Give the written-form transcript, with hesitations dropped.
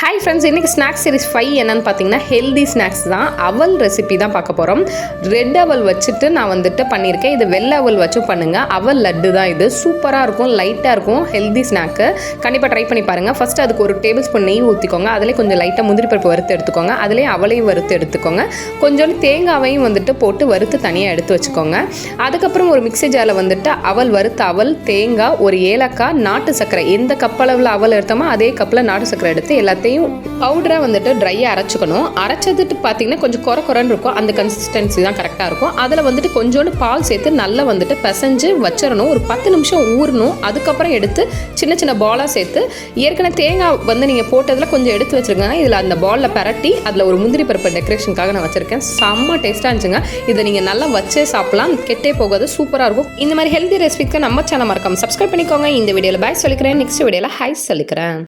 Hi friends, இன்றைக்கி snacks series 5 என்னென்னு பார்த்தீங்கன்னா ஹெல்தி ஸ்நாக்ஸ் தான். அவல் ரெசிபி தான் பார்க்க போகிறோம். ரெட் அவல் வச்சுட்டு நான் வந்துட்டு பண்ணியிருக்கேன். இது வெள்ளை அவல் வச்சும் பண்ணுங்கள். அவல் லட்டு தான் இது. சூப்பராக இருக்கும், லைட்டாக இருக்கும், ஹெல்தி ஸ்நாக்கு. கண்டிப்பாக ட்ரை பண்ணி பாருங்கள். ஃபஸ்ட்டு அதுக்கு ஒரு டேபிள் ஸ்பூன் நெய் ஊற்றிக்கோங்க. அதிலே கொஞ்சம் லைட்டாக முந்திரி பருப்பு வறுத்து எடுத்துக்கோங்க. அதிலே அவளையும் வறுத்து எடுத்துக்கோங்க. கொஞ்சோண்டு தேங்காவையும் வந்துட்டு போட்டு வறுத்து தனியாக எடுத்து வச்சுக்கோங்க. அதுக்கப்புறம் ஒரு மிக்ஸி ஜாரில் வந்துட்டு அவல் வறுத்த அவல், தேங்காய், ஒரு ஏலக்காய், நாட்டு சர்க்கரை, எந்த கப்பளவில் அவல் எடுத்தோமோ அதே கப்பில் நாட்டு சர்க்கரை எடுத்து எல்லாத்தையும் பவுடராக வந்துட்டு ட்ரையாக அரைச்சிக்கணும். அரைச்சதுட்டு பார்த்தீங்கன்னா கொஞ்சம் குறைன்னு இருக்கும். அந்த கன்சிஸ்டன்சி தான் கரெக்டாக இருக்கும். அதில் வந்துட்டு கொஞ்சோண்டு பால் சேர்த்து நல்லா வந்துட்டு பிசைஞ்சு வச்சிடணும். ஒரு 10 நிமிஷம் ஊறணும். அதுக்கப்புறம் எடுத்து சின்ன சின்ன பாலாக சேர்த்து ஏற்கனவே தேங்காய் வந்து நீங்கள் போட்டதில் கொஞ்சம் எடுத்து வச்சுருக்கேங்க. இதில் அந்த பாலில் பரட்டி அதில் ஒரு முந்திரி பருப்பு டெக்கரேஷனுக்காக நான் வச்சுருக்கேன். செம்ம டேஸ்ட்டாக இருந்துச்சுங்க. இதை நீங்கள் நல்லா வச்சே சாப்பிட்லாம், கெட்டே போகாது, சூப்பராக இருக்கும். இந்த மாதிரி ஹெல்தி ரெசிபிக்கு நம்ம சேனல் மறக்காம சப்ஸ்கிரைப் பண்ணிக்கோங்க. இந்த வீடியோவில் பாய் சொல்லிக்கிறேன். நெக்ஸ்ட் வீடியோவில் ஹாய் சொல்லிக்கிறேன்.